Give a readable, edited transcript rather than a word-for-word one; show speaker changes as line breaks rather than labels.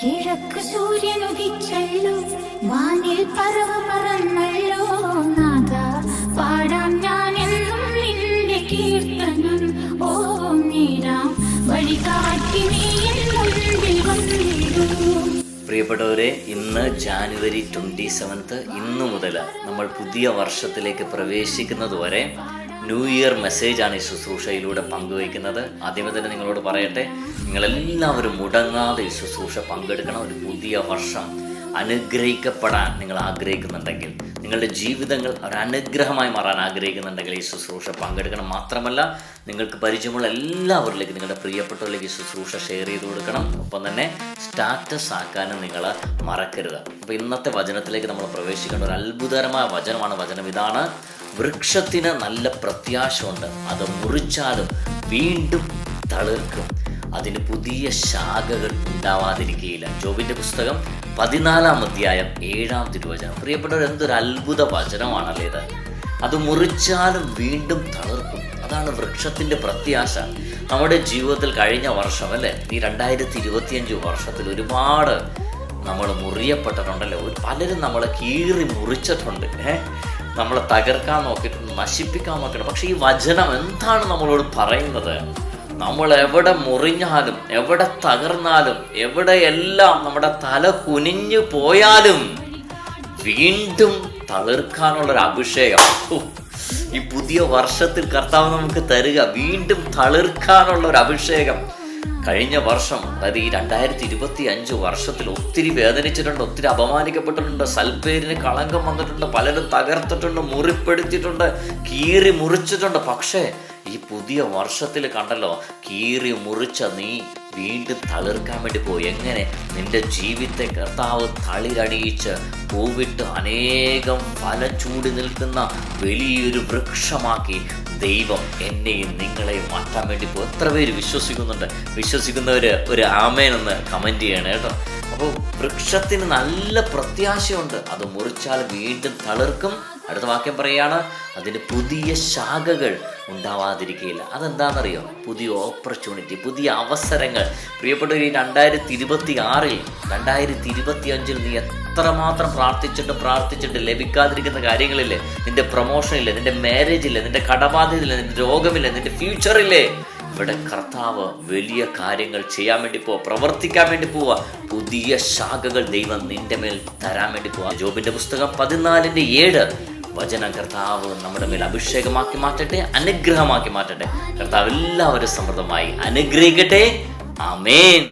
കിഴക്ക് സൂര്യൻ ഉദിച്ചല്ലോ, വാനിൽ പറവ പറന്നല്ലോ, നാഥ പാടാം ഞാൻ എന്നും നിന്റെ കീർത്തനം. ഓ നീരാം വഴികാട്ടി നീ എൻ മുൻപിൽ വന്നിടൂ.
പ്രിയപ്പെട്ടവരെ, ഇന്ന് ജാനുവരി 27 ഇന്നു മുതൽ നമ്മൾ പുതിയ വർഷത്തിലേക്ക് പ്രവേശിക്കുന്നത് വരെ ന്യൂ ഇയർ മെസ്സേജാണ് ഈ ശുശ്രൂഷയിലൂടെ പങ്കുവയ്ക്കുന്നത്. ആദ്യമേ തന്നെ നിങ്ങളോട് പറയട്ടെ, നിങ്ങളെല്ലാവരും മുടങ്ങാതെ ഈ ശുശ്രൂഷ പങ്കെടുക്കണം. ഒരു പുതിയ വർഷം അനുഗ്രഹിക്കപ്പെടാൻ നിങ്ങൾ ആഗ്രഹിക്കുന്നുണ്ടെങ്കിൽ, നിങ്ങളുടെ ജീവിതങ്ങൾ ഒരു അനുഗ്രഹമായി മാറാൻ ആഗ്രഹിക്കുന്നുണ്ടെങ്കിൽ ഈ ശുശ്രൂഷ പങ്കെടുക്കണം. മാത്രമല്ല, നിങ്ങൾക്ക് പരിചയമുള്ള എല്ലാവരിലേക്കും, നിങ്ങളുടെ പ്രിയപ്പെട്ടവരിലേക്ക് ഈ ശുശ്രൂഷ ഷെയർ ചെയ്ത് കൊടുക്കണം. ഒപ്പം തന്നെ സ്റ്റാറ്റസ് ആക്കാനും നിങ്ങൾ മറക്കരുത്. അപ്പോൾ ഇന്നത്തെ വചനത്തിലേക്ക് നമ്മൾ പ്രവേശിക്കേണ്ട ഒരു അത്ഭുതകരമായ വചനമാണ്. വചനം ഇതാണ്: വൃക്ഷത്തിന് നല്ല പ്രത്യാശയുണ്ട്, അത് മുറിച്ചാലും വീണ്ടും തളിർക്കും, അതിന് പുതിയ ശാഖകൾ ഉണ്ടാവാതിരിക്കുകയില്ല. ജോബിൻ്റെ പുസ്തകം 14 അധ്യായം 7 തിരുവചനം. പ്രിയപ്പെട്ടവർ, എന്തൊരു അത്ഭുത വചനമാണല്ലേ ഇത്! അത് മുറിച്ചാലും വീണ്ടും തളിർക്കും. അതാണ് വൃക്ഷത്തിൻ്റെ പ്രത്യാശ. നമ്മുടെ ജീവിതത്തിൽ കഴിഞ്ഞ വർഷം അല്ലേ, ഈ 2025 വർഷത്തിൽ ഒരുപാട് നമ്മൾ മുറിയപ്പെട്ടിട്ടുണ്ടല്ലോ. പലരും നമ്മളെ കീറി മുറിച്ചിട്ടുണ്ട്, നമ്മളെ തകർക്കാൻ നോക്കിയിട്ടുണ്ട്, നശിപ്പിക്കാൻ നോക്കിയിട്ടുണ്ട്. പക്ഷേ ഈ വചനം എന്താണ് നമ്മളോട് പറയുന്നത്? നമ്മൾ എവിടെ മുറിഞ്ഞാലും, എവിടെ തകർന്നാലും, എവിടെയെല്ലാം നമ്മുടെ തല കുനിഞ്ഞു പോയാലും വീണ്ടും തളിർക്കാനുള്ളൊരു അഭിഷേകം ഈ പുതിയ വർഷത്തിൽ കർത്താവ് നമുക്ക് തരിക. വീണ്ടും തളിർക്കാനുള്ള ഒരു അഭിഷേകം. കഴിഞ്ഞ വർഷം, അതായത് ഈ 2025 വർഷത്തിൽ ഒത്തിരി വേദനിച്ചിട്ടുണ്ട്, ഒത്തിരി അപമാനിക്കപ്പെട്ടിട്ടുണ്ട്, സൽപ്പേരിന് കളങ്കം വന്നിട്ടുണ്ട്, പലരും തകർത്തിട്ടുണ്ട്, മുറിപ്പെടുത്തിയിട്ടുണ്ട്, കീറി മുറിച്ചിട്ടുണ്ട്. പക്ഷേ ഈ പുതിയ വർഷത്തിൽ കണ്ടല്ലോ, കീറി മുറിച്ച നീ വീണ്ടും തളിർക്കാൻ വേണ്ടി പോയി. എങ്ങനെ? നിന്റെ ജീവിതത്തെ കർത്താവ് തളിരണിയിച്ച് പൂവിട്ട് അനേകം ഫലം ചൂടി നിൽക്കുന്ന വലിയൊരു വൃക്ഷമാക്കി ദൈവം എന്നെയും നിങ്ങളെയും മാറ്റാൻ വേണ്ടി പോകും. എത്ര പേര് വിശ്വസിക്കുന്നുണ്ട്? വിശ്വസിക്കുന്നവർ ഒരു ആമേൻ എന്ന് കമൻറ്റ് ചെയ്യണം കേട്ടോ. അപ്പോൾ വൃക്ഷത്തിന് നല്ല പ്രത്യാശയുണ്ട്, അത് മുറിച്ചാൽ വീണ്ടും തളിർക്കും. അടുത്ത വാക്യം പറയുകയാണ്, അതിന് പുതിയ ശാഖകൾ ഉണ്ടാവാതിരിക്കുകയില്ല. അതെന്താണെന്നറിയോ? പുതിയ ഓപ്പർച്യൂണിറ്റി, പുതിയ അവസരങ്ങൾ. പ്രിയപ്പെട്ടവർ, ഈ 2026-ൽ 2025-ൽ നീ എത്രമാത്രം പ്രാർത്ഥിച്ചിട്ട് ലഭിക്കാതിരിക്കുന്ന കാര്യങ്ങളില്ലേ? നിന്റെ പ്രൊമോഷനില്ലേ, നിന്റെ മാരേജില്ലേ, നിന്റെ കടബാധ്യതയില്ലേ, നിന്റെ രോഗമില്ലേ, നിന്റെ ഫ്യൂച്ചറില്ലേ? ഇവിടെ കർത്താവ് വലിയ കാര്യങ്ങൾ ചെയ്യാൻ വേണ്ടി പോവുക, പ്രവർത്തിക്കാൻ വേണ്ടി പോവുക. പുതിയ ശാഖകൾ ദൈവം നിന്റെ മേൽ തരാൻ വേണ്ടി പോവുക. ജോബിൻ്റെ പുസ്തകം 14:7 വചനം കർത്താവ് നമ്മുടെ മേൽ അഭിഷേകമാക്കി മാറ്റട്ടെ, അനുഗ്രഹമാക്കി മാറ്റട്ടെ. കർത്താവ് എല്ലാവരും സമൃദ്ധമായി അനുഗ്രഹിക്കട്ടെ. ആമേൻ.